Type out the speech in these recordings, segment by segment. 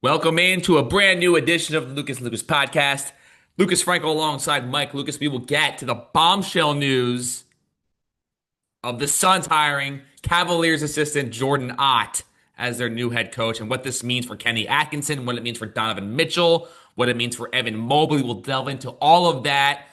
Welcome into a brand new edition of the Lucas and Lucas podcast. Lucas Frankel alongside Mike Lucas. We will get to the bombshell news of the Suns hiring Cavaliers assistant Jordan Ott as their new head coach and what this means for Kenny Atkinson, what it means for Donovan Mitchell, what it means for Evan Mobley. We'll delve into all of that.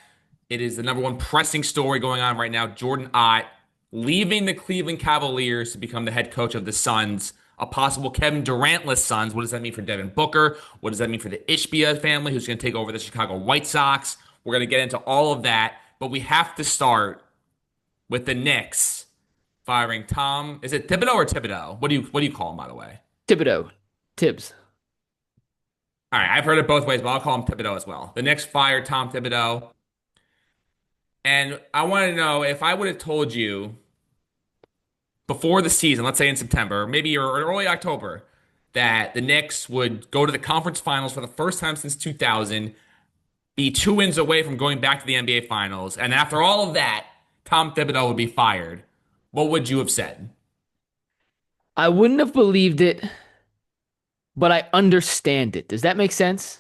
It is the number one pressing story going on right now. Jordan Ott leaving the Cleveland Cavaliers to become the head coach of the Suns. A possible Kevin Durant-less Suns. What does that mean for Devin Booker? What does that mean for the Ishbia family, who's going to take over the Chicago White Sox? We're going to get into all of that, but we have to start with the Knicks firing Tom. Is it Thibodeau or Thibodeau? What do you call him, by the way? Thibodeau. Tibbs. All right, I've heard it both ways, but I'll call him Thibodeau as well. The Knicks fired Tom Thibodeau, and I want to know if I would have told you before the season, let's say in September, maybe or early October, that the Knicks would go to the conference finals for the first time since 2000, be 2 wins away from going back to the NBA finals, and after all of that, Tom Thibodeau would be fired. What would you have said? I wouldn't have believed it, but I understand it. Does that make sense?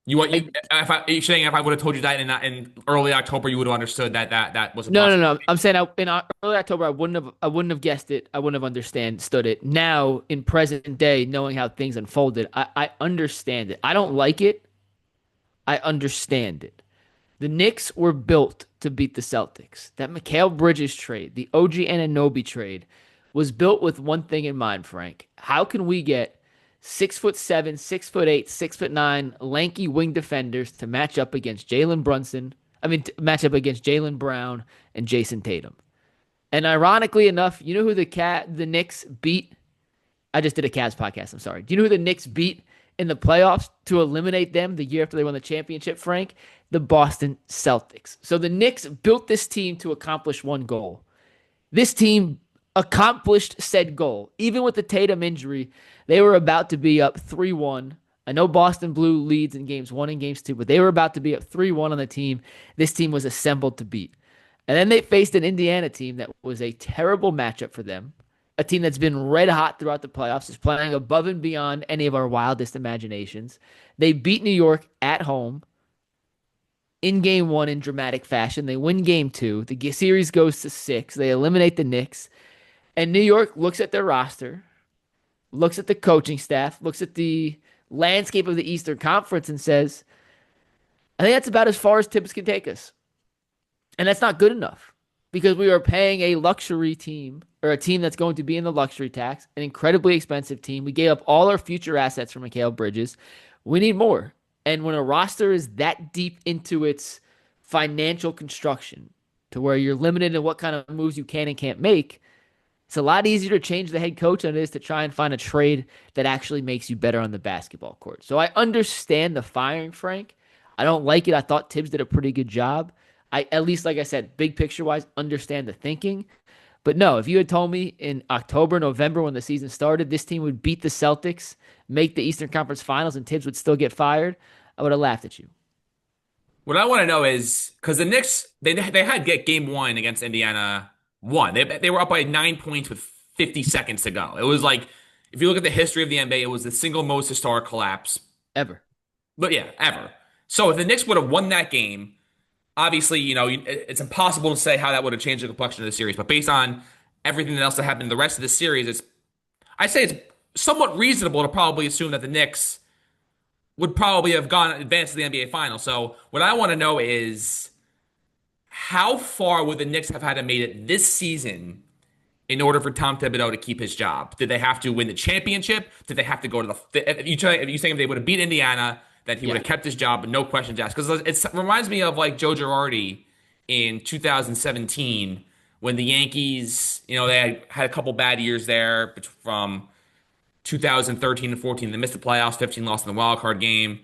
You what I you if I are you saying if I would have told you that in early October, you would have understood that was a No, no, possibility? no. I'm saying early October I wouldn't have guessed it. I wouldn't have understood it. Now, in present day, knowing how things unfolded, I understand it. I don't like it. I understand it. The Knicks were built to beat the Celtics. That Mikal Bridges trade, the OG Anunoby trade, was built with one thing in mind, Frank. How can we get 6'7", 6'8", 6'9", lanky wing defenders to match up against Jalen Brunson? I mean, to match up against Jalen Brown and Jason Tatum. And ironically enough, you know who the Knicks beat? I just did a Cavs podcast. I'm sorry. Do you know who the Knicks beat in the playoffs to eliminate them the year after they won the championship, Frank? The Boston Celtics. So the Knicks built this team to accomplish one goal. This team accomplished said goal. Even with the Tatum injury, they were about to be up 3-1. I know Boston blew leads in games one and games two, but they were about to be up 3-1 on the team. This team was assembled to beat. And then they faced an Indiana team that was a terrible matchup for them. A team that's been red hot throughout the playoffs, is playing above and beyond any of our wildest imaginations. They beat New York at home in game one in dramatic fashion. They win game two. The series goes to six. They eliminate the Knicks. And New York looks at their roster, looks at the coaching staff, looks at the landscape of the Eastern Conference and says, I think that's about as far as Thibs can take us. And that's not good enough because we are paying a luxury team or a team that's going to be in the luxury tax, an incredibly expensive team. We gave up all our future assets for Mikal Bridges. We need more. And when a roster is that deep into its financial construction to where you're limited in what kind of moves you can and can't make, it's a lot easier to change the head coach than it is to try and find a trade that actually makes you better on the basketball court. So I understand the firing, Frank. I don't like it. I thought Tibbs did a pretty good job. I at least, like I said, big picture wise, understand the thinking. But no, if you had told me in October, November when the season started, this team would beat the Celtics, make the Eastern Conference Finals, and Tibbs would still get fired, I would have laughed at you. What I want to know is because the Knicks they had get game one against Indiana won. They were up by 9 points with 50 seconds to go. It was like if you look at the history of the NBA, it was the single most historic collapse, Ever. but yeah, ever. So if the Knicks would have won that game, obviously it's impossible to say how that would have changed the complexion of the series. But based on everything else that happened in the rest of the series, I'd say it's somewhat reasonable to probably assume that the Knicks would probably have gone advanced to the NBA final. So what I want to know is how far would the Knicks have had to made it this season in order for Tom Thibodeau to keep his job? Did they have to win the championship? Did they have to go to if you saying if they would have beat Indiana, that he would Yeah. have kept his job, but no questions asked? Because it reminds me of like Joe Girardi in 2017 when the Yankees, they had a couple bad years there from 2013 and 14. They missed the playoffs, 15 lost in the wild card game.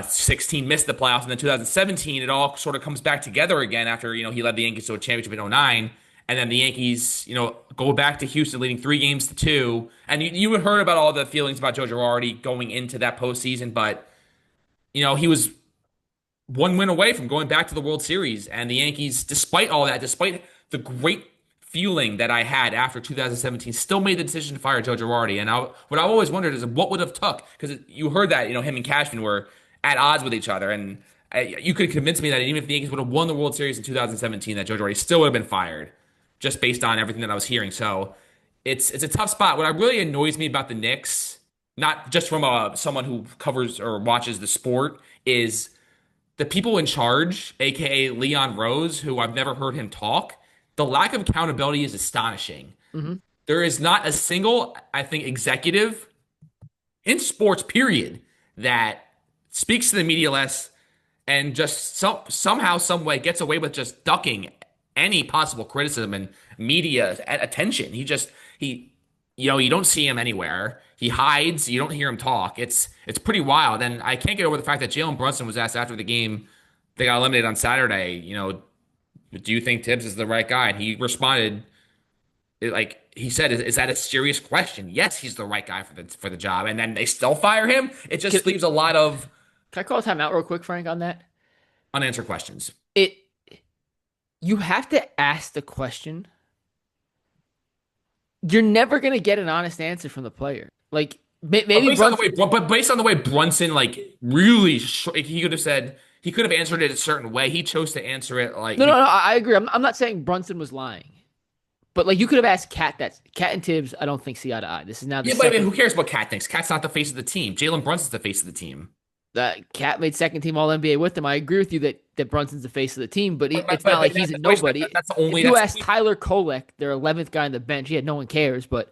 16 missed the playoffs, and then 2017 it all sort of comes back together again after he led the Yankees to a championship in '09, and then the Yankees go back to Houston leading 3 games to 2, and you had heard about all the feelings about Joe Girardi going into that postseason, but he was 1 win away from going back to the World Series, and the Yankees, despite all that, despite the great feeling that I had after 2017 still made the decision to fire Joe Girardi. And what I always wondered is what would have took, because you heard that, him and Cashman were at odds with each other. And you could convince me that even if the Yankees would have won the World Series in 2017, that Joe Girardi still would have been fired just based on everything that I was hearing. So it's a tough spot. What really annoys me about the Knicks, not just from someone who covers or watches the sport, is the people in charge, aka Leon Rose, who I've never heard him talk. The lack of accountability is astonishing. Hmm. There is not a single, I think, executive in sports, period, that speaks to the media less and just somehow, some way gets away with just ducking any possible criticism and media attention. You don't see him anywhere. He hides. You don't hear him talk. It's pretty wild. And I can't get over the fact that Jalen Brunson was asked after the game they got eliminated on Saturday, do you think Thibs is the right guy? And he responded, like he said, is that a serious question? Yes, he's the right guy for the job. And then they still fire him. It Can, just leaves a lot of can I call a timeout real quick, Frank, on that? unanswered questions. It You have to ask the question. You're never gonna get an honest answer from the player. Like maybe Brunson. But based on the way Brunson really he could have said he could have answered it a certain way. He chose to answer it like No, I agree. I'm not saying Brunson was lying, but like you could have asked Cat that. Cat and Tibbs, I don't think see eye to eye. This is now the yeah, but I mean, second. who cares what Cat thinks? Cat's not the face of the team. Jalen Brunson's the face of the team. Cat made second team All NBA with him. I agree with you that Brunson's the face of the team, but it's not like But he's a nobody. that's the only. If you ask Tyler Kolek, their 11th guy on the bench, yeah, no one cares. But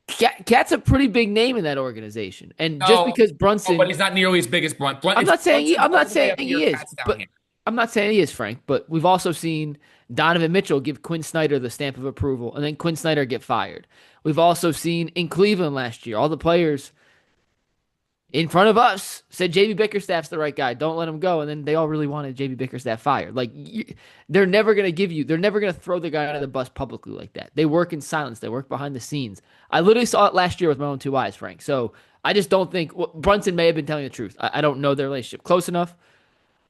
Cat's a pretty big name in that organization, and just No, because no, but Brunson, he's not nearly as big as I'm not saying Brunson's I'm not all the way saying up he here, is, Cat's down but here. I'm not saying he is, Frank. But we've also seen Donovan Mitchell give Quinn Snyder the stamp of approval, and then Quinn Snyder get fired. We've also seen in Cleveland last year, all the players in front of us said JB Bickerstaff's the right guy. Don't let him go. And then they all really wanted JB Bickerstaff fired. They're never going to they're never going to throw the guy under the bus publicly like that. They work in silence. They work behind the scenes. I literally saw it last year with my own two eyes, Frank. So I just don't think Brunson may have been telling the truth. I don't know their relationship close enough.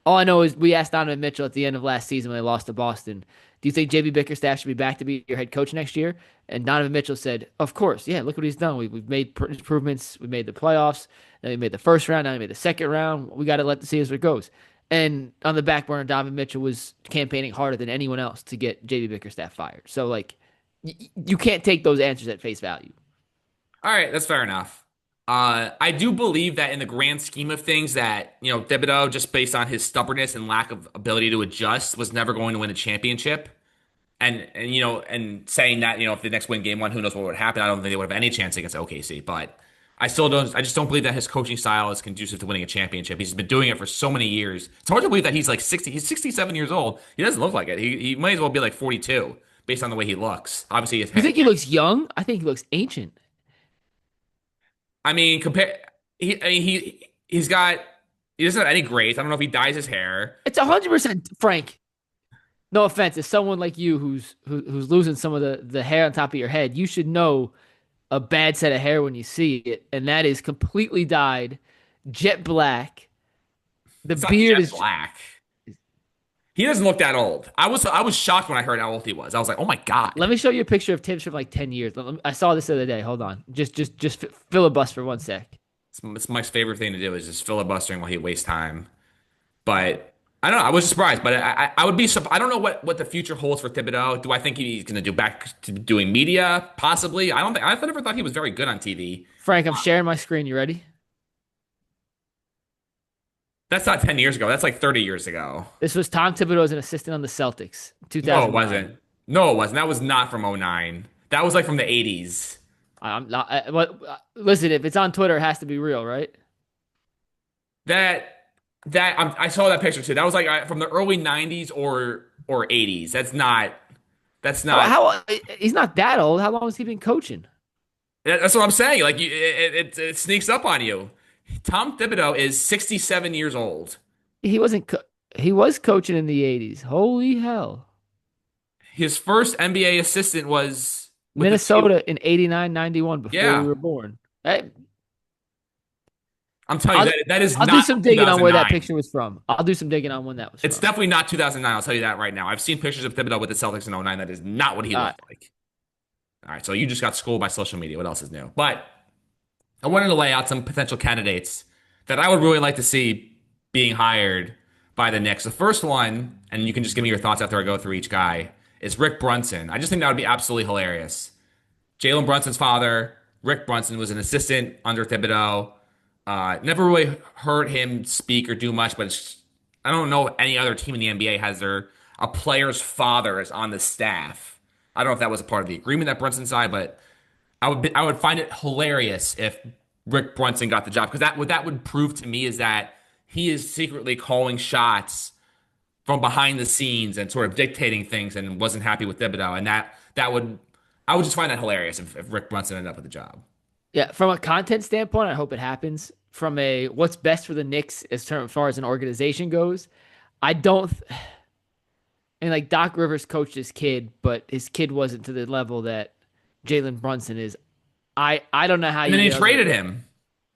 All I know is we asked Donovan Mitchell at the end of last season when they lost to Boston, do you think JB Bickerstaff should be back to be your head coach next year? And Donovan Mitchell said, of course. Yeah, look what he's done. We've made improvements. We made the playoffs. Then we made the first round. Now we made the second round. We got to let the see as it goes. And on the back burner, Donovan Mitchell was campaigning harder than anyone else to get JB Bickerstaff fired. So, you can't take those answers at face value. All right, that's fair enough. I do believe that in the grand scheme of things, that Thibodeau, just based on his stubbornness and lack of ability to adjust, was never going to win a championship. And saying that if the Knicks win game one, who knows what would happen? I don't think they would have any chance against OKC. But I still don't. I just don't believe that his coaching style is conducive to winning a championship. He's been doing it for so many years. It's hard to believe that he's like 60. He's 67 years old. He doesn't look like it. He might as well be like 42 based on the way he looks. Obviously, his You think he looks young? I think he looks ancient. I mean, compare. He's got. He doesn't have any grades. I don't know if he dyes his hair. It's 100% Frank. No offense, as someone like you who's losing some of the hair on top of your head, you should know a bad set of hair when you see it, and that is completely dyed, jet black. The It's not beard jet is. black. He doesn't look that old. I was shocked when I heard how old he was. I was like, oh my God. Let me show you a picture of Thibs from like 10 years. I saw this the other day. Hold on, just filibust for 1 sec. It's Mike's favorite thing to do is just filibustering while he wastes time. But I don't know. I was surprised, but I would be. I don't know what the future holds for Thibodeau. Do I think he's going to do back to doing media? Possibly. I don't think. I never thought he was very good on TV. Frank, I'm sharing my screen. You ready? That's not 10 years ago. That's like 30 years ago. This was Tom Thibodeau as an assistant on the Celtics, No, it 2009. wasn't. No, it wasn't. That was not from '09. That was like from the '80s. I'm not. Listen, if it's on Twitter, it has to be real, right? That I saw that picture too. That was like from the early '90s or '80s. That's not. That's not. He's not that old. How long has he been coaching? That's what I'm saying. Like it sneaks up on you. Tom Thibodeau is 67 years old. He wasn't. He was coaching in the '80s. Holy hell! His first NBA assistant was with the Minnesota in '89, '91 before yeah. we were born. Hey, I'm telling you I'll that is I'll do not some digging on where that 2009. picture was from. I'll do some digging on when that was It's from. definitely not 2009. I'll tell you that right now. I've seen pictures of Thibodeau with the Celtics in '09. That is not what he All right. looked like. All right, so you just got schooled by social media. What else is new? But I wanted to lay out some potential candidates that I would really like to see being hired by the Knicks. The first one, and you can just give me your thoughts after I go through each guy, is Rick Brunson. I just think that would be absolutely hilarious. Jalen Brunson's father, Rick Brunson, was an assistant under Thibodeau. Never really heard him speak or do much, but I don't know any other team in the NBA has a player's father is on the staff. I don't know if that was a part of the agreement that Brunson signed, but I would find it hilarious if Rick Brunson got the job because what that would prove to me is that he is secretly calling shots from behind the scenes and sort of dictating things and wasn't happy with Thibodeau, and that would I would just find that hilarious if Rick Brunson ended up with the job. Yeah, from a content standpoint, I hope it happens. From a what's best for the Knicks as far as an organization goes, I don't. And like Doc Rivers coached his kid, but his kid wasn't to the level that Jalen Brunson is. I don't know how And then you he get other. traded him.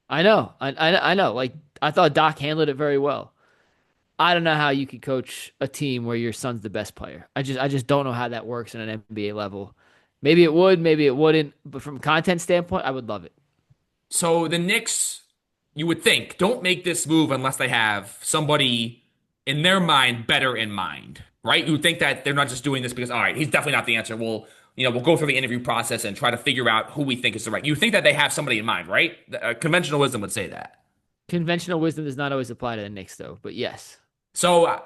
I know, I know. Like I thought Doc handled it very well. I don't know how you could coach a team where your son's the best player. I just don't know how that works in an NBA level. Maybe it would, maybe it wouldn't. But from a content standpoint, I would love it. So the Knicks, you would think, don't make this move unless they have somebody in their mind better in mind, right? You would think that they're not just doing this because, all right, he's definitely not the answer. We'll go through the interview process and try to figure out who we think is the right. You think that they have somebody in mind, right? Conventional wisdom would say that. Conventional wisdom does not always apply to the Knicks, though. But yes, So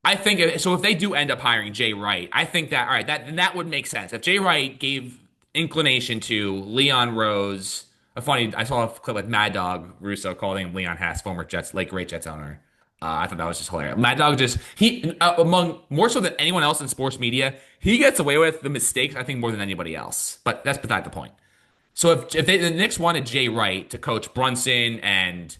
I think so. If they do end up hiring Jay Wright, I think that all right, that would make sense. If Jay Wright gave inclination to Leon Rose, I saw a clip with Mad Dog Russo calling him Leon Hess, former Jets, late great Jets owner. I thought that was just hilarious. Mad Dog just he among more so than anyone else in sports media, he gets away with the mistakes I think more than anybody else. But that's beside the point. So if the Knicks wanted Jay Wright to coach Brunson and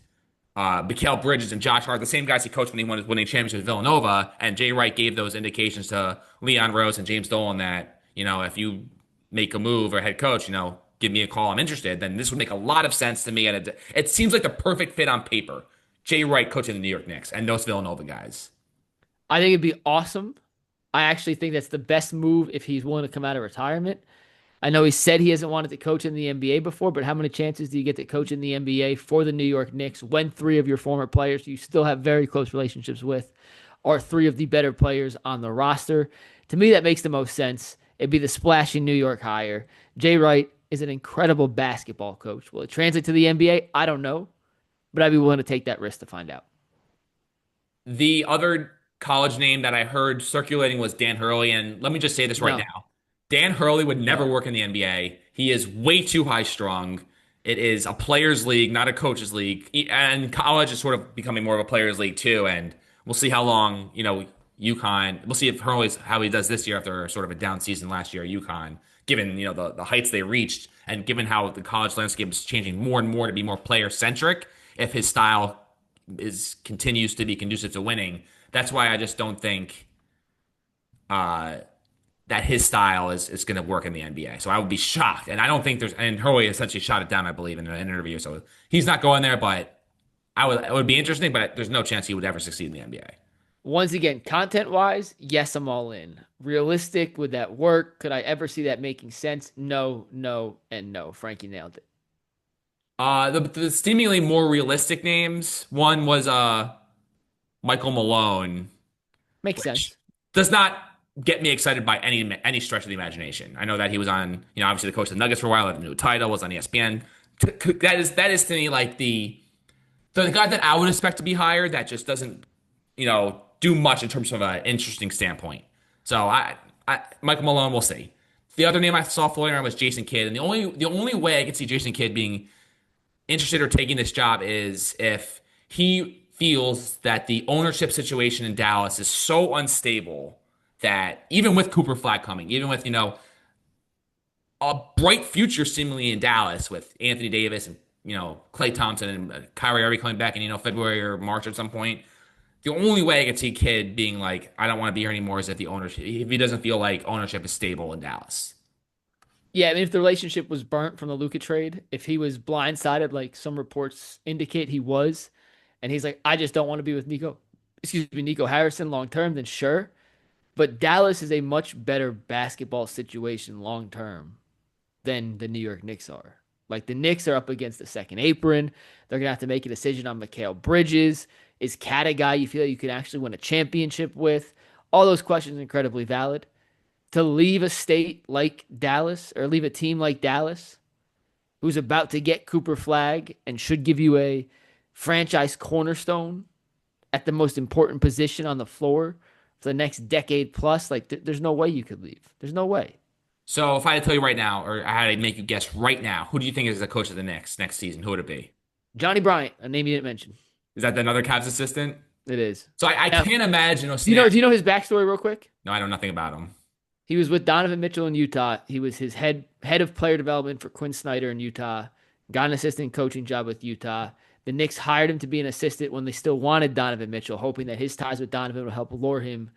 Mikal Bridges and Josh Hart, the same guys he coached when he won his winning championship with Villanova, and Jay Wright gave those indications to Leon Rose and James Dolan that, if you make a move or head coach, give me a call, I'm interested, then this would make a lot of sense to me. And it seems like the perfect fit on paper. Jay Wright coaching the New York Knicks and those Villanova guys. I think it'd be awesome. I actually think that's the best move if he's willing to come out of retirement. I know he said he hasn't wanted to coach in the NBA before, but how many chances do you get to coach in the NBA for the New York Knicks when three of your former players you still have very close relationships with are three of the better players on the roster? To me, that makes the most sense. It'd be the splashy New York hire. Jay Wright is an incredible basketball coach. Will it translate to the NBA? I don't know, but I'd be willing to take that risk to find out. The other college name that I heard circulating was Dan Hurley. And let me just say this right No, now. Dan Hurley would never no. work in the NBA. He is way too high strung. It is a players' league, not a coaches' league. And college is sort of becoming more of a players' league too. And we'll see how long, UConn. We'll see if Hurley's how he does this year after sort of a down season last year at UConn, given the heights they reached and given how the college landscape is changing more and more to be more player centric. If his style continues to be conducive to winning, that's why I just don't think. That his style is going to work in the NBA. So I would be shocked. And I don't think and Hurley essentially shot it down, I believe, in an interview. So he's not going there, but it would be interesting, but there's no chance he would ever succeed in the NBA. Once again, content wise, yes, I'm all in. Realistic, would that work? Could I ever see that making sense? No, no, and no. Frankie nailed it. The seemingly more realistic names, one was Michael Malone, Makes which sense. does not get me excited by any stretch of the imagination. I know that he was on, obviously the coach of the Nuggets for a while, had a new title, was on ESPN. That is to me like the guy that I would expect to be hired that just doesn't, do much in terms of an interesting standpoint. So Michael Malone, we'll see. The other name I saw floating around was Jason Kidd, and the only way I could see Jason Kidd being interested or taking this job is if he feels that the ownership situation in Dallas is so unstable that even with Cooper Flag coming, even with, a bright future seemingly in Dallas with Anthony Davis and, Klay Thompson and Kyrie Irving coming back in, February or March at some point, the only way I could see Kidd being like, I don't want to be here anymore is if he doesn't feel like ownership is stable in Dallas. Yeah, I mean, if the relationship was burnt from the Luka trade, if he was blindsided, like some reports indicate he was, and he's like, I just don't want to be with Nico Harrison long term, then sure. But Dallas is a much better basketball situation long term than the New York Knicks are. Like the Knicks are up against the second apron. They're gonna have to make a decision on Mikal Bridges. Is Cat a guy you feel you can actually win a championship with? All those questions are incredibly valid. To leave a state like Dallas or leave a team like Dallas, who's about to get Cooper Flag and should give you a franchise cornerstone at the most important position on the floor for the next decade plus, like there's no way you could leave. There's no way. So if I had to tell you right now, or I had to make you guess right now, who do you think is the coach of the Knicks next season? Who would it be? Johnny Bryant, a name you didn't mention. Is that another Cavs assistant? It is. So I Now, can't imagine. Oh, do you know snap. do you know his backstory real quick? No, I know nothing about him. He was with Donovan Mitchell in Utah. He was his head of player development for Quinn Snyder in Utah. Got an assistant coaching job with Utah. The Knicks hired him to be an assistant when they still wanted Donovan Mitchell, hoping that his ties with Donovan would help lure him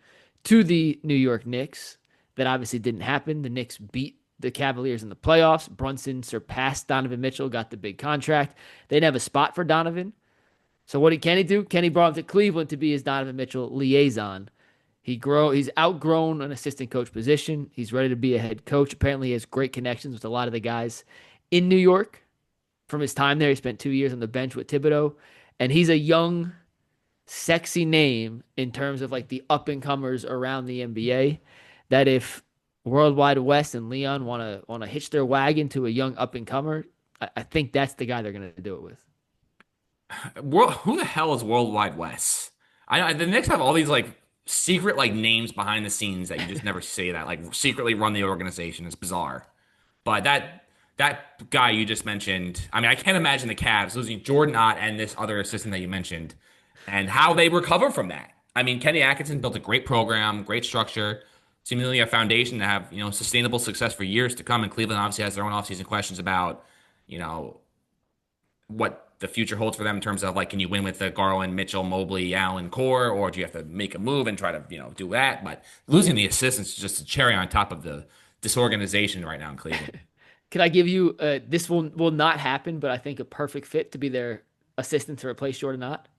to the New York Knicks. That obviously didn't happen. The Knicks beat the Cavaliers in the playoffs. Brunson surpassed Donovan Mitchell, got the big contract. They didn't have a spot for Donovan. So what did Kenny do? Kenny brought him to Cleveland to be his Donovan Mitchell liaison. He's outgrown an assistant coach position. He's ready to be a head coach. Apparently, he has great connections with a lot of the guys in New York. From his time there, he spent 2 years on the bench with Thibodeau, and he's a young, sexy name in terms of like the up and comers around the NBA. That if Worldwide West and Leon want to hitch their wagon to a young up and comer, I think that's the guy they're going to do it with. Who the hell is Worldwide Wes? The Knicks have all these like secret like names behind the scenes that you just never see that like secretly run the organization. It's bizarre. But that guy you just mentioned, I mean, I can't imagine the Cavs losing Jordan Ott and this other assistant that you mentioned, and how they recover from that. I mean, Kenny Atkinson built a great program, great structure, seemingly a foundation to have sustainable success for years to come. And Cleveland obviously has their own offseason questions about you know what the future holds for them in terms of like, can you win with the Garland, Mitchell, Mobley, Allen core, or do you have to make a move and try to do that? But losing the assistants is just a cherry on top of the disorganization right now in Cleveland. Can I give you this will not happen, but I think a perfect fit to be their assistant to replace Jordan Knott?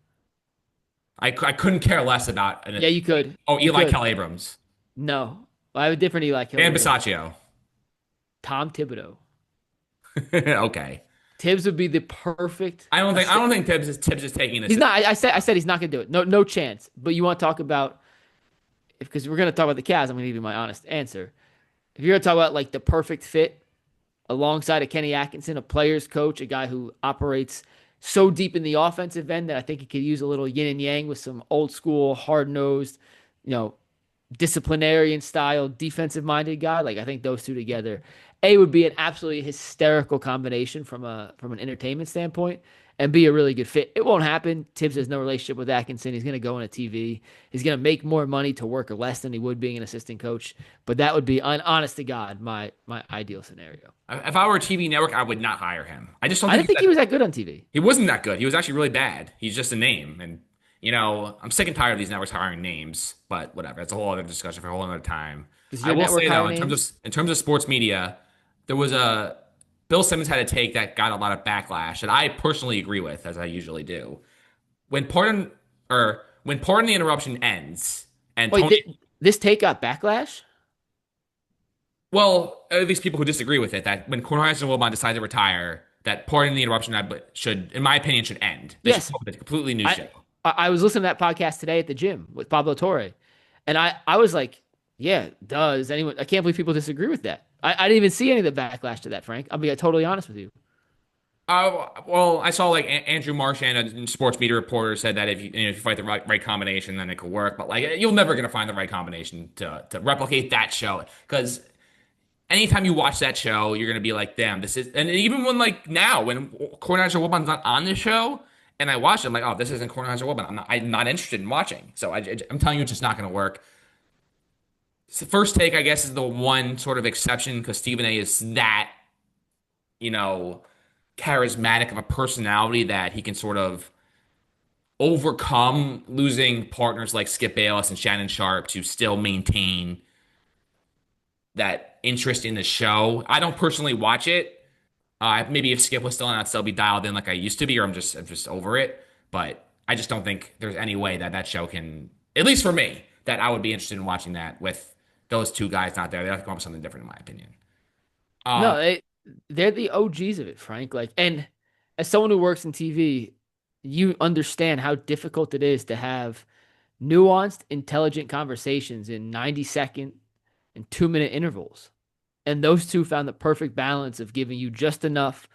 I couldn't care less about Yeah, you could. oh, You Eli could. Kell Abrams No, I have a different Eli and Killer. Bisaccio. Tom Thibodeau. Okay. Tibbs would be the perfect. I don't think Tibbs is taking this. He's not. I said he's not going to do it. No, no chance. But you want to talk about because we're going to talk about the Cavs. I'm going to give you my honest answer. If you're going to talk about like the perfect fit alongside of Kenny Atkinson, a player's coach, a guy who operates so deep in the offensive end that I think he could use a little yin and yang with some old school, hard nosed, you know, disciplinarian style, defensive minded guy. Like I think those two together, A would be an absolutely hysterical combination from an entertainment standpoint, and be a really good fit. It won't happen. Tibbs has no relationship with Atkinson. He's going to go on a TV. He's going to make more money to work less than he would being an assistant coach. But that would be, honest to God, my ideal scenario. If I were a TV network, I would not hire him. I just don't I think didn't think he was that good on TV. he wasn't that good. He was actually really bad. He's just a name, and I'm sick and tired of these networks hiring names. But whatever, it's a whole other discussion for a whole other time. Does I your will network say hire though, names? in terms of sports media, there was a Bill Simmons had a take that got a lot of backlash that I personally agree with, as I usually do. When pardon when pardon the interruption ends, and Wait, Tony, this take got backlash? well, at least people who disagree with it, that when Kornheiser and Wilbon decide to retire, that pardon the interruption should, in my opinion, should end. They should Yes. come up with a completely new I, show. I was listening to that podcast today at the gym with Pablo Torre, and I was like, yeah, does anyone? I can't believe people disagree with that. I didn't even see any of the backlash to that, Frank. I'll be totally honest with you. Well, I saw like Andrew Marchand, a sports media reporter, said that if you fight the right combination, then it could work. But like, you're never gonna find the right combination to replicate that show, because anytime you watch that show, you're gonna be like, damn, this is. And even when like now, when Kornheiser Wilbon's not on the show, and I watch it, I'm like, oh, this isn't Kornheiser Wilbon. I'm not interested in watching. So I'm telling you, it's just not gonna work. So first take, I guess, is the one sort of exception because Stephen A is that, you know, charismatic of a personality that he can sort of overcome losing partners like Skip Bayless and Shannon Sharp to still maintain that interest in the show. I don't personally watch it. Maybe if Skip was still on, I'd still be dialed in like I used to be, or I'm just over it. But I just don't think there's any way that that show can, at least for me, that I would be interested in watching that with those two guys not there. They have to come up with something different, in my opinion. Um, No, they're the OGs of it, Frank. Like, and as someone who works in TV, you understand how difficult it is to have nuanced, intelligent conversations in 90-second and 2-minute intervals. And those two found the perfect balance of giving you just enough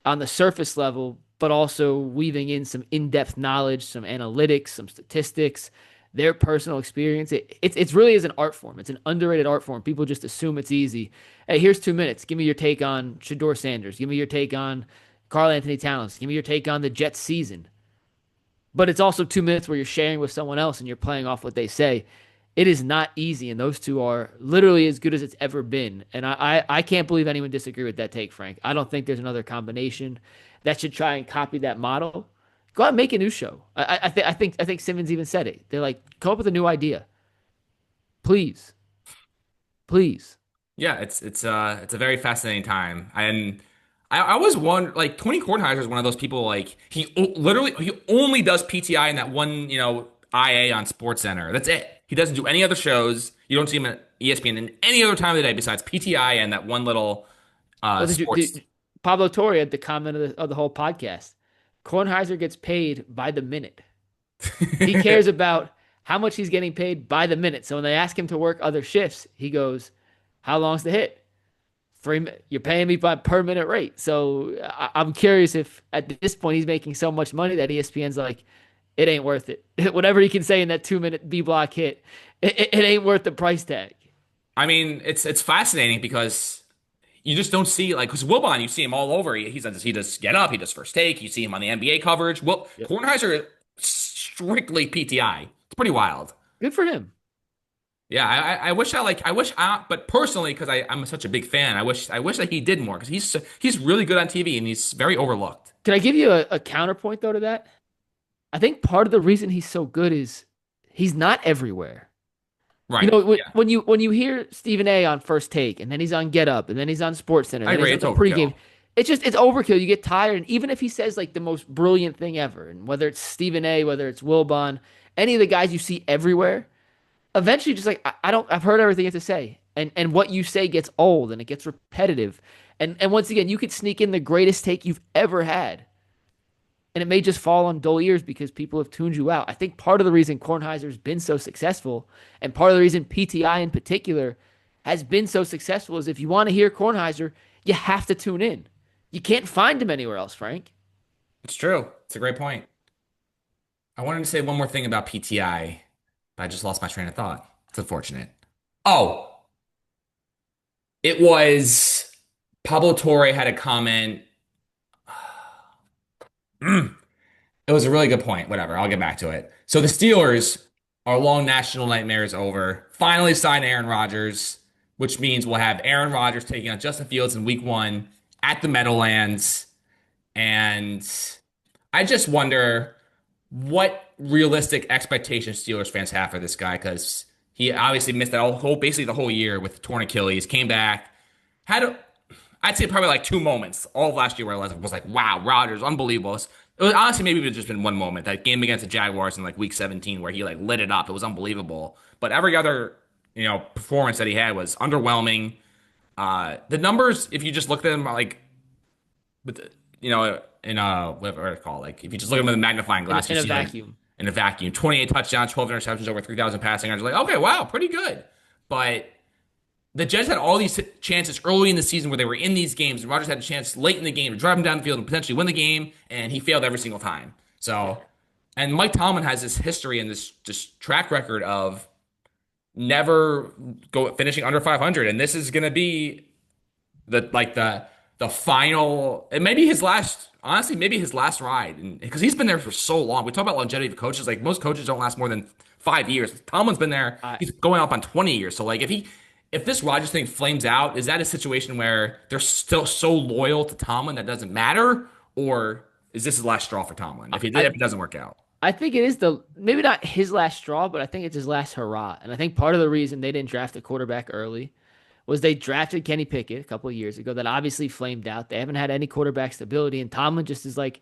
on the surface level, but also weaving in some in-depth knowledge, some analytics, some statistics, their personal experience. It's really is an art form. It's an underrated art form. People just assume it's easy. Hey, here's 2 minutes. Give me your take on Shador Sanders. Give me your take on Carl Anthony Towns. Give me your take on the Jets season. But it's also 2 minutes where you're sharing with someone else and you're playing off what they say. It is not easy, and those two are literally as good as it's ever been. And I can't believe anyone disagree with that take, Frank. I don't think there's another combination that should try and copy that model. Go out and make a new show. I think Simmons even said it. They're like, come up with a new idea, please, please. yeah, it's a very fascinating time, and I always wonder, like Tony Kornheiser is one of those people, like literally he only does PTI in that one, IA on Sports Center. That's it. He doesn't do any other shows. You don't see him at ESPN in any other time of the day besides PTI and that one little Well, sports. Pablo Torre had the comment of the whole podcast? Kornheiser gets paid by the minute. He cares about how much he's getting paid by the minute. So when they ask him to work other shifts, he goes, "How long's the hit? You're paying me by per minute rate." So I'm curious if at this point he's making so much money that ESPN's like, it ain't worth it. Whatever he can say in that 2 minute B block hit, it ain't worth the price tag. I mean, it's fascinating because you just don't see like because Wilbon, you see him all over. He does get up, he does first take. You see him on the NBA coverage. Well, Yep. Kornheiser strictly PTI. It's pretty wild. Good for him. Yeah, but personally, because I'm such a big fan, I wish that he did more because he's really good on TV and he's very overlooked. Can I give you a counterpoint though to that? I think part of the reason he's so good is he's not everywhere. You Right. know, Yeah, when you hear Stephen A on First Take, and then he's on Get Up, and then he's on Sports Center, and I then agree. he's It's on the pregame. overkill. It's overkill. You get tired, and even if he says like the most brilliant thing ever, and whether it's Stephen A, whether it's Wilbon, any of the guys you see everywhere, eventually just like I've heard everything you have to say, and what you say gets old and it gets repetitive, and once again you could sneak in the greatest take you've ever had, and it may just fall on dull ears because people have tuned you out. I think part of the reason Kornheiser's been so successful, and part of the reason PTI in particular has been so successful, is if you want to hear Kornheiser, you have to tune in. You can't find him anywhere else, Frank. It's true. It's a great point. I wanted to say one more thing about PTI, but I just lost my train of thought. It's unfortunate. Oh, it was Pablo Torre had a comment. It was a really good point. Whatever, I'll get back to it. So the Steelers, our long national nightmare is over. Finally signed Aaron Rodgers, which means we'll have Aaron Rodgers taking on Justin Fields in Week 1 at the Meadowlands. And I just wonder what realistic expectations Steelers fans have for this guy because he obviously missed that basically the whole year with torn Achilles. Came back, had I'd say probably like two moments all of last year where I was like, wow, Rodgers, unbelievable. It was honestly maybe it would just been one moment, that game against the Jaguars in like week 17 where he like lit it up. It was unbelievable. But every other, performance that he had was underwhelming. The numbers, if you just look at them like with in whatever it's called, like if you just look at them with a magnifying glass, you In a see like vacuum. in a vacuum, 28 touchdowns, 12 interceptions, over 3,000 passing yards. Like, okay, wow, pretty good. But the Jets had all these chances early in the season where they were in these games, and Rodgers had a chance late in the game to drive him down the field and potentially win the game, and he failed every single time. So, and Mike Tomlin has this history and this just track record of never finishing under 500, and this is going to be the final. It may be his last. Honestly, maybe his last ride, because he's been there for so long. We talk about longevity of coaches. Like most coaches don't last more than 5 years. Tomlin's been there. I He's going up on 20 years. So like if this Rodgers thing flames out, is that a situation where they're still so loyal to Tomlin that doesn't matter, or is this his last straw for Tomlin if I it doesn't work out? I think it is maybe not his last straw, but I think it's his last hurrah. And I think part of the reason they didn't draft a quarterback early was they drafted Kenny Pickett a couple of years ago that obviously flamed out. They haven't had any quarterback stability, and Tomlin just is like,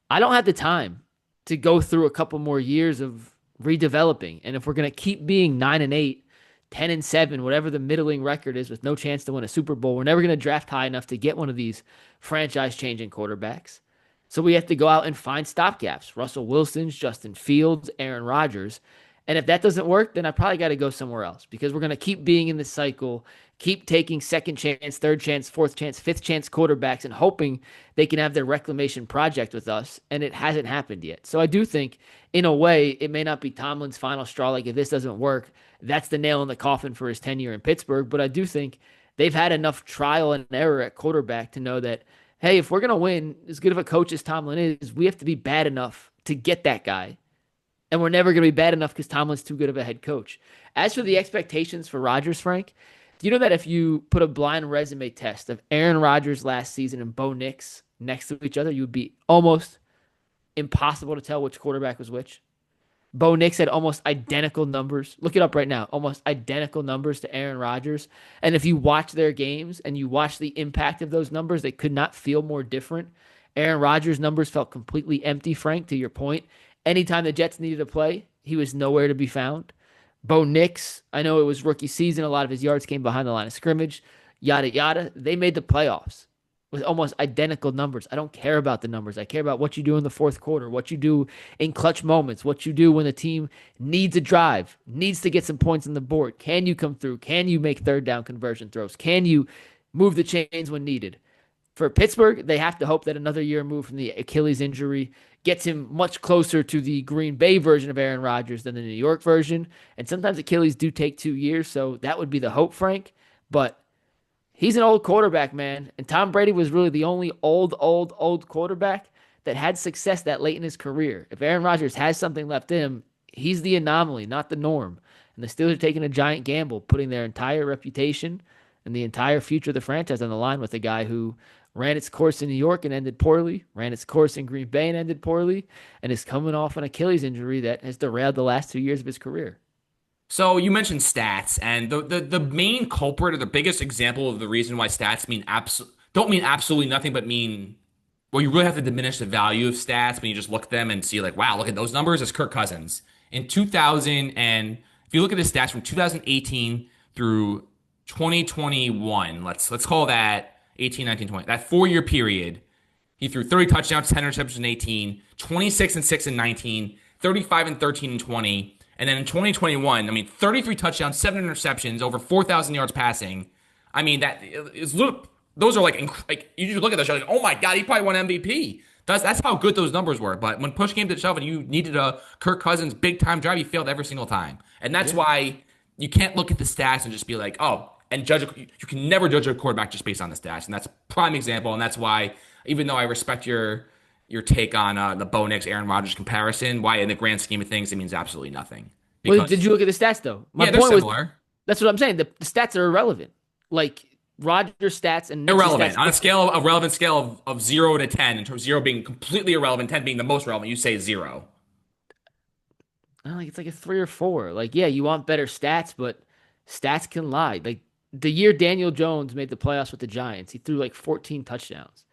I don't have the time to go through a couple more years of redeveloping. And if we're gonna keep being 9-8, 10-7, whatever the middling record is with no chance to win a Super Bowl, we're never gonna draft high enough to get one of these franchise changing quarterbacks. So we have to go out and find stopgaps. Russell Wilson's, Justin Fields, Aaron Rodgers. And if that doesn't work, then I probably got to go somewhere else because we're going to keep being in this cycle, keep taking second chance, third chance, fourth chance, fifth chance quarterbacks and hoping they can have their reclamation project with us. And it hasn't happened yet. So I do think, in a way, it may not be Tomlin's final straw. Like, if this doesn't work, that's the nail in the coffin for his tenure in Pittsburgh. But I do think they've had enough trial and error at quarterback to know that, hey, if we're going to win, as good of a coach as Tomlin is, we have to be bad enough to get that guy. And we're never going to be bad enough because Tomlin's too good of a head coach. As for the expectations for Rodgers, Frank, do you know that if you put a blind resume test of Aaron Rodgers last season and Bo Nix next to each other, you would be almost impossible to tell which quarterback was which? Bo Nix had almost identical numbers. Look it up right now. Almost identical numbers to Aaron Rodgers. And if you watch their games and you watch the impact of those numbers, they could not feel more different. Aaron Rodgers' numbers felt completely empty, Frank, to your point. Anytime the Jets needed to play, he was nowhere to be found. Bo Nix, I know it was rookie season. A lot of his yards came behind the line of scrimmage, yada, yada. They made the playoffs with almost identical numbers. I don't care about the numbers. I care about what you do in the fourth quarter, what you do in clutch moments, what you do when the team needs a drive, needs to get some points on the board. Can you come through? Can you make third down conversion throws? Can you move the chains when needed? For Pittsburgh, they have to hope that another year removed from the Achilles injury gets him much closer to the Green Bay version of Aaron Rodgers than the New York version. And sometimes Achilles do take 2 years, so that would be the hope, Frank. But he's an old quarterback, man. And Tom Brady was really the only old quarterback that had success that late in his career. If Aaron Rodgers has something left in him, he's the anomaly, not the norm. And the Steelers are taking a giant gamble, putting their entire reputation and the entire future of the franchise on the line with a guy who ran its course in New York and ended poorly, ran its course in Green Bay and ended poorly, and is coming off an Achilles injury that has derailed the last 2 years of his career. So you mentioned stats, and the main culprit or the biggest example of the reason why stats don't mean absolutely nothing, but mean, well, you really have to diminish the value of stats when you just look at them and see like, wow, look at those numbers. It's Kirk Cousins in 2000, and if you look at the stats from 2018 through 2021, let's call that 18, 19, 20. That 4-year period, he threw 30 touchdowns, 10 interceptions in 18, 26 and 6 in 19, 35 and 13 in 20. And then in 2021, I mean, 33 touchdowns, 7 interceptions, over 4,000 yards passing. I mean, that is those are like you just look at those shows, like, oh my God, he probably won MVP. That's how good those numbers were. But when push came to shove and you needed a Kirk Cousins big time drive, he failed every single time. And that's why you can't look at the stats and just be like, oh, and you can never judge a quarterback just based on the stats. And that's a prime example. And that's why, even though I respect your take on the Bo Nix Aaron Rodgers comparison, why in the grand scheme of things it means absolutely nothing. Well, did you look at the stats though? My point was that's what I'm saying. The stats are irrelevant. Like Rodgers' stats and Nix's irrelevant stats, on a relevant scale of 0 to 10. In terms of 0 being completely irrelevant, 10 being the most relevant, you say 0. I don't know, it's like a 3 or 4. Like, yeah, you want better stats, but stats can lie. Like the year Daniel Jones made the playoffs with the Giants, he threw like 14 touchdowns.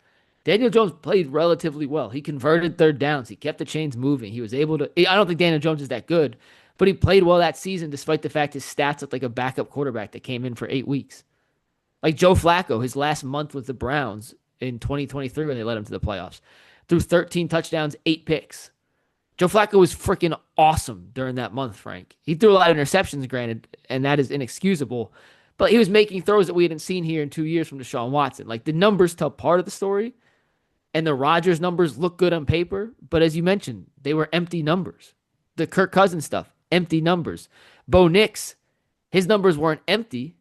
Daniel Jones played relatively well. He converted third downs. He kept the chains moving. He was able to. I don't think Daniel Jones is that good, but he played well that season despite the fact his stats looked like a backup quarterback that came in for 8 weeks. Like Joe Flacco, his last month with the Browns in 2023 when they led him to the playoffs, threw 13 touchdowns, 8 picks. Joe Flacco was freaking awesome during that month, Frank. He threw a lot of interceptions, granted, and that is inexcusable. But he was making throws that we hadn't seen here in 2 years from Deshaun Watson. Like, the numbers tell part of the story, and the Rodgers numbers look good on paper. But as you mentioned, they were empty numbers. The Kirk Cousins stuff, empty numbers. Bo Nix, his numbers weren't empty.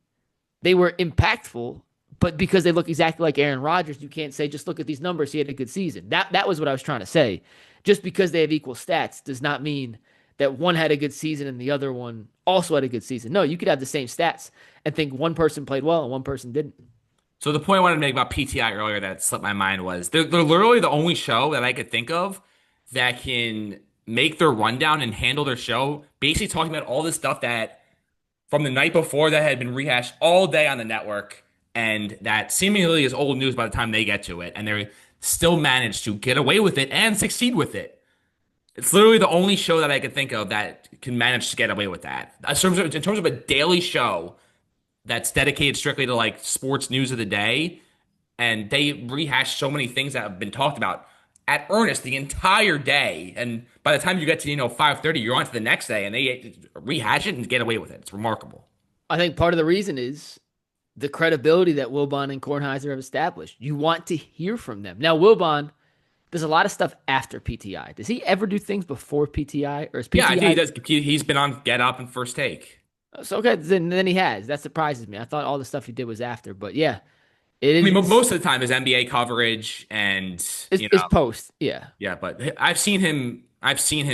They were impactful, but because they look exactly like Aaron Rodgers, you can't say, just look at these numbers, he had a good season. That was what I was trying to say. Just because they have equal stats does not mean that one had a good season and the other one also had a good season. No, you could have the same stats and think one person played well and one person didn't. So the point I wanted to make about PTI earlier that slipped my mind was they're literally the only show that I could think of that can make their rundown and handle their show, basically talking about all this stuff that from the night before that had been rehashed all day on the network, and that seemingly is old news by the time they get to it, and they still managed to get away with it and succeed with it. It's literally the only show that I could think of that can manage to get away with that. In terms of a daily show that's dedicated strictly to like sports news of the day, and they rehash so many things that have been talked about at earnest the entire day. And by the time you get to 5:30, you're on to the next day, and they rehash it and get away with it. It's remarkable. I think part of the reason is the credibility that Wilbon and Kornheiser have established. You want to hear from them. Now, Wilbon does a lot of stuff after PTI. Does he ever do things before PTI, or is Yeah, I PTI? think he does. He's been on Get Up and First Take. So okay, then he has. That surprises me. I thought all the stuff he did was after, but yeah, it I mean, is. most of the time is NBA coverage, and It's post. Yeah, yeah. But I've seen him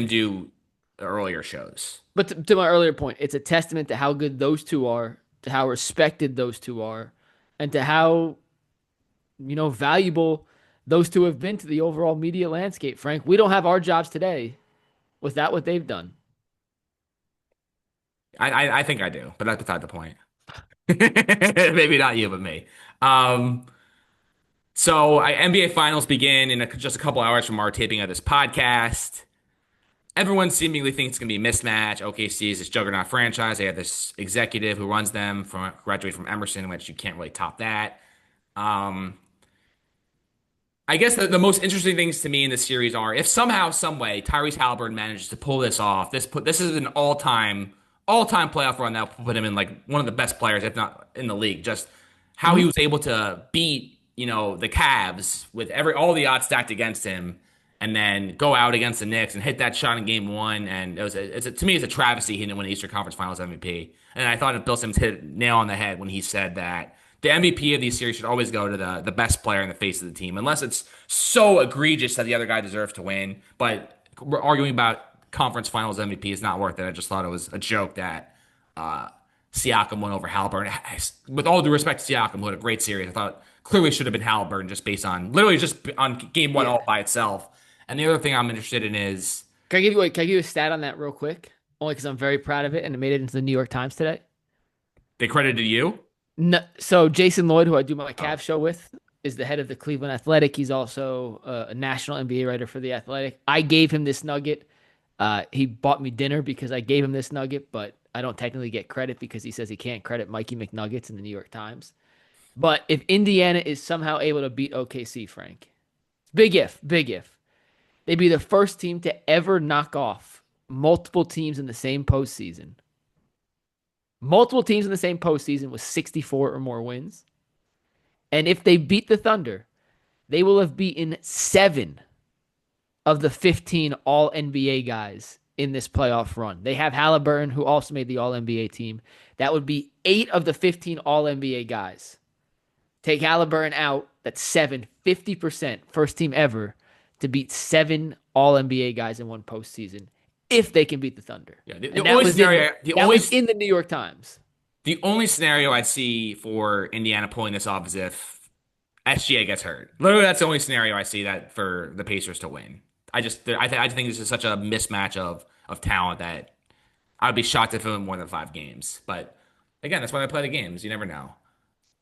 do earlier shows. but to my earlier point, it's a testament to how good those two are, to how respected those two are, and to how valuable those two have been to the overall media landscape. Frank, we don't have our jobs today without what they've done. I think I do, but that's beside the point. Maybe not you, but me. Um, NBA Finals begin in just a couple hours from our taping of this podcast. Everyone seemingly thinks it's going to be a mismatch. OKC is this juggernaut franchise. They have this executive who runs them from graduated from Emerson, which you can't really top that. Um, I guess the most interesting things to me in this series are if somehow, some way, Tyrese Halliburton manages to pull this off. This is an all time playoff run that will put him in like one of the best players, if not in the league. Just how he was able to beat the Cavs with all the odds stacked against him, and then go out against the Knicks and hit that shot in Game 1. And to me, it's a travesty he didn't win the Eastern Conference Finals MVP. And I thought Bill Simmons hit a nail on the head when he said that the MVP of these series should always go to the best player in the face of the team, unless it's so egregious that the other guy deserves to win. But we're arguing about conference finals MVP is not worth it. I just thought it was a joke that Siakam went over Halliburton. With all due respect to Siakam, who had a great series, I thought clearly should have been Halliburton just based on literally just on game one all by itself. And the other thing I'm interested in is Can I give you a stat on that real quick? Only because I'm very proud of it and it made it into the New York Times today. they credited you. No, so Jason Lloyd, who I do my Cavs show with, is the head of the Cleveland Athletic. He's also a national NBA writer for the Athletic. I gave him this nugget. He bought me dinner because I gave him this nugget, but I don't technically get credit because he says he can't credit Mikey McNuggets in the New York Times. But if Indiana is somehow able to beat OKC, Frank, big if, they'd be the first team to ever knock off multiple teams in the same postseason. Multiple teams in the same postseason with 64 or more wins. And if they beat the Thunder, they will have beaten 7 of the 15 All-NBA guys in this playoff run. They have Halliburton, who also made the All-NBA team. That would be 8 of the 15 All-NBA guys. Take Halliburton out, that's 7, 50%, first team ever to beat 7 All-NBA guys in one postseason, if they can beat the Thunder. Yeah, the only scenario, was in the New York Times. The only scenario I see for Indiana pulling this off is if SGA gets hurt. Literally, that's the only scenario I see that for the Pacers to win. I just think this is such a mismatch of talent that I would be shocked if it went more than 5 games. But again, that's why they play the games. You never know.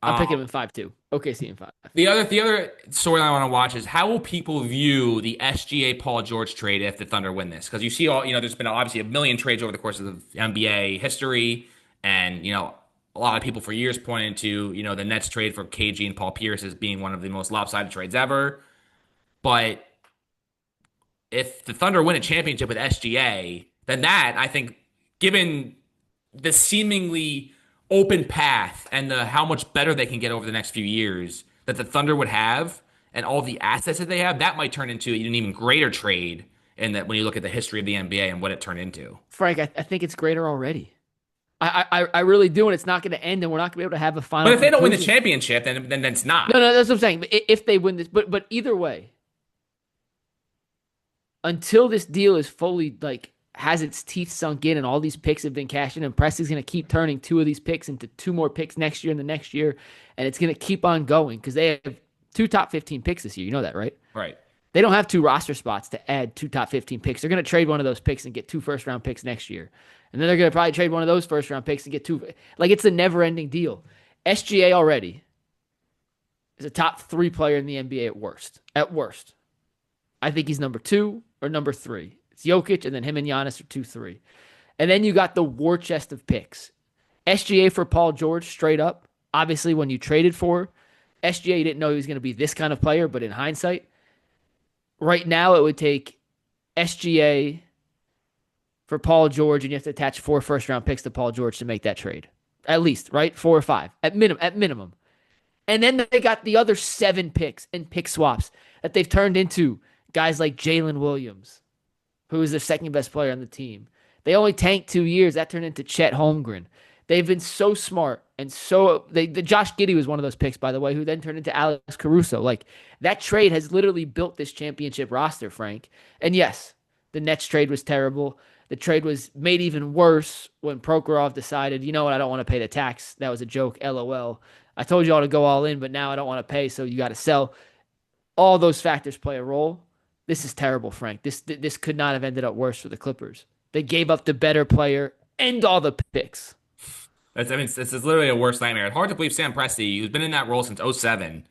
I'm picking him in 5-2. OKC in 5. The other story I want to watch is how will people view the SGA Paul George trade if the Thunder win this? Because you see there's been obviously a million trades over the course of the NBA history, and a lot of people for years pointed to the Nets trade for KG and Paul Pierce as being one of the most lopsided trades ever. But if the Thunder win a championship with SGA, then that, I think, given the seemingly open path and how much better they can get over the next few years that the Thunder would have and all the assets that they have, that might turn into an even greater trade. And that when you look at the history of the NBA and what it turned into, Frank, I think it's greater already. I really do, and it's not going to end, and we're not going to be able to have a final. But if they don't win the championship, then it's not. No, that's what I'm saying. But if they win this, but either way, until this deal is fully has its teeth sunk in and all these picks have been cashed in, and Presti's going to keep turning 2 of these picks into 2 more picks next year and the next year, and it's going to keep on going because they have 2 top 15 picks this year. You know that, right? Right. They don't have two roster spots to add two top 15 picks. They're going to trade one of those picks and get two first round picks next year. And then they're going to probably trade one of those first round picks and get two. Like, it's a never ending deal. SGA already is a top 3 player in the NBA at worst. At worst. I think he's number 2 or number 3. It's Jokic, and then him and Giannis are 2, 3. And then you got the war chest of picks. SGA for Paul George, straight up. Obviously, when you traded for SGA, you didn't know he was going to be this kind of player, but in hindsight, right now it would take SGA for Paul George, and you have to attach 4 first-round picks to Paul George to make that trade. At least, right? 4 or 5. At minimum. And then they got the other 7 picks and pick swaps that they've turned into guys like Jalen Williams, who is their second best player on the team. They only tanked 2 years. That turned into Chet Holmgren. They've been so smart and so the Josh Giddey was one of those picks, by the way, who then turned into Alex Caruso. Like, that trade has literally built this championship roster, Frank. And yes, the Nets trade was terrible. The trade was made even worse when Prokhorov decided, you know what, I don't want to pay the tax. That was a joke, LOL. I told you all to go all in, but now I don't want to pay, so you got to sell. All those factors play a role. This is terrible, Frank. This could not have ended up worse for the Clippers. They gave up the better player and all the picks. This is literally a worst nightmare. It's hard to believe Sam Presti, who's been in that role since '07,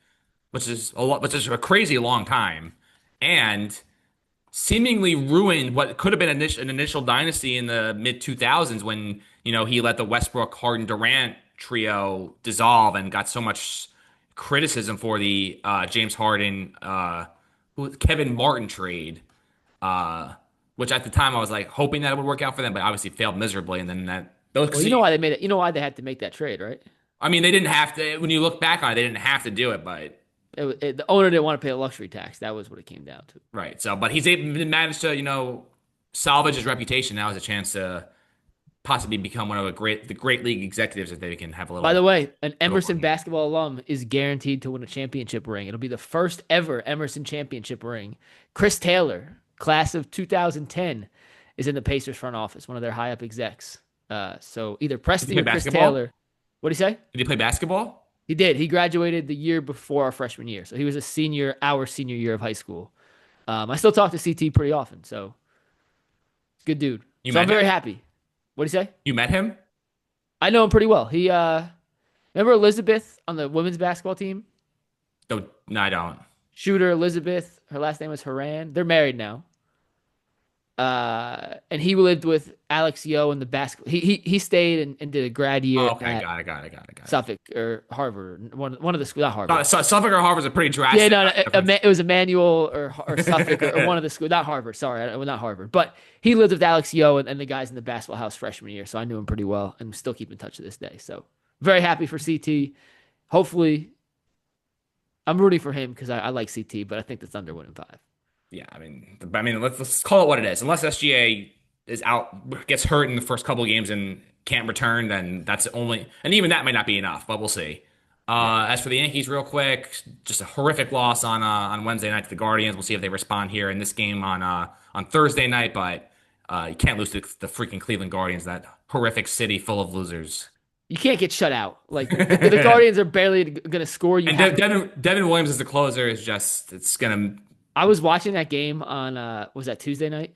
which is a crazy long time, and seemingly ruined what could have been an initial dynasty in the mid 2000s when, he let the Westbrook, Harden, Durant trio dissolve and got so much criticism for the James Harden, Kevin Martin trade, which at the time I was like hoping that it would work out for them, but obviously failed miserably. And then well, you know why they made it. You know why they had to make that trade, right? I mean, they didn't have to. When you look back on it, they didn't have to do it, but the owner didn't want to pay a luxury tax. That was what it came down to. Right. So, but he's managed to, salvage his reputation. Now has a chance to possibly become one of the great league executives if they can have a little. By the way, an Emerson basketball alum is guaranteed to win a championship ring. It'll be the first ever Emerson championship ring. Chris Taylor, class of 2010, is in the Pacers front office, one of their high up execs. So either Presti or Chris Taylor. What did he say? Did he play basketball? He did. He graduated the year before our freshman year. So he was a senior, our senior year of high school. I still talk to CT pretty often. So good dude. So I'm very happy. What did he say? You met him? I know him pretty well. He remember Elizabeth on the women's basketball team? No, I don't. Shooter Elizabeth. Her last name was Haran. They're married now. And he lived with Alex Yo in the basketball. He stayed and did a grad year. Oh, okay, got it. Suffolk or Harvard, one of the schools, not Harvard. Suffolk or Harvard's a pretty drastic. Yeah, no, it was Emmanuel or Suffolk or one of the schools, not Harvard. Sorry, not Harvard. But he lived with Alex Yo and the guys in the basketball house freshman year, so I knew him pretty well and still keep in touch to this day. So very happy for CT. Hopefully, I'm rooting for him because I like CT, but I think that's under 1-5. Yeah, I mean, let's call it what it is. Unless SGA is out, gets hurt in the first couple of games and can't return, then that's only, and even that might not be enough, but we'll see. As for the Yankees, real quick, just a horrific loss on Wednesday night to the Guardians. We'll see if they respond here in this game on Thursday night, but you can't lose to the freaking Cleveland Guardians, that horrific city full of losers. You can't get shut out. Like the Guardians are barely going to score. Devin Williams as the closer is just, it's going to. I was watching that game on, was that Tuesday night?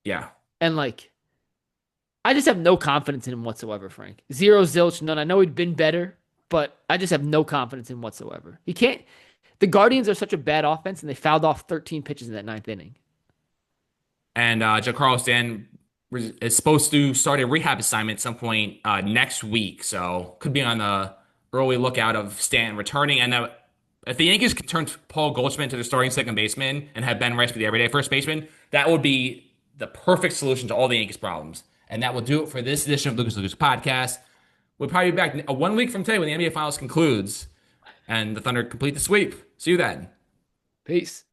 Yeah. And I just have no confidence in him whatsoever, Frank. Zero, zilch, none. I know he'd been better, but I just have no confidence in him whatsoever. He can't. The Guardians are such a bad offense, and they fouled off 13 pitches in that 9th inning. And Giancarlo Stanton is supposed to start a rehab assignment at some point next week, so could be on the early lookout of Stanton returning. And if the Yankees can turn Paul Goldschmidt to the starting second baseman and have Ben Rice be the everyday first baseman, that would be the perfect solution to all the Yankees' problems. And that will do it for this edition of Lucas Podcast. We'll probably be back 1 week from today when the NBA Finals concludes and the Thunder complete the sweep. See you then. Peace.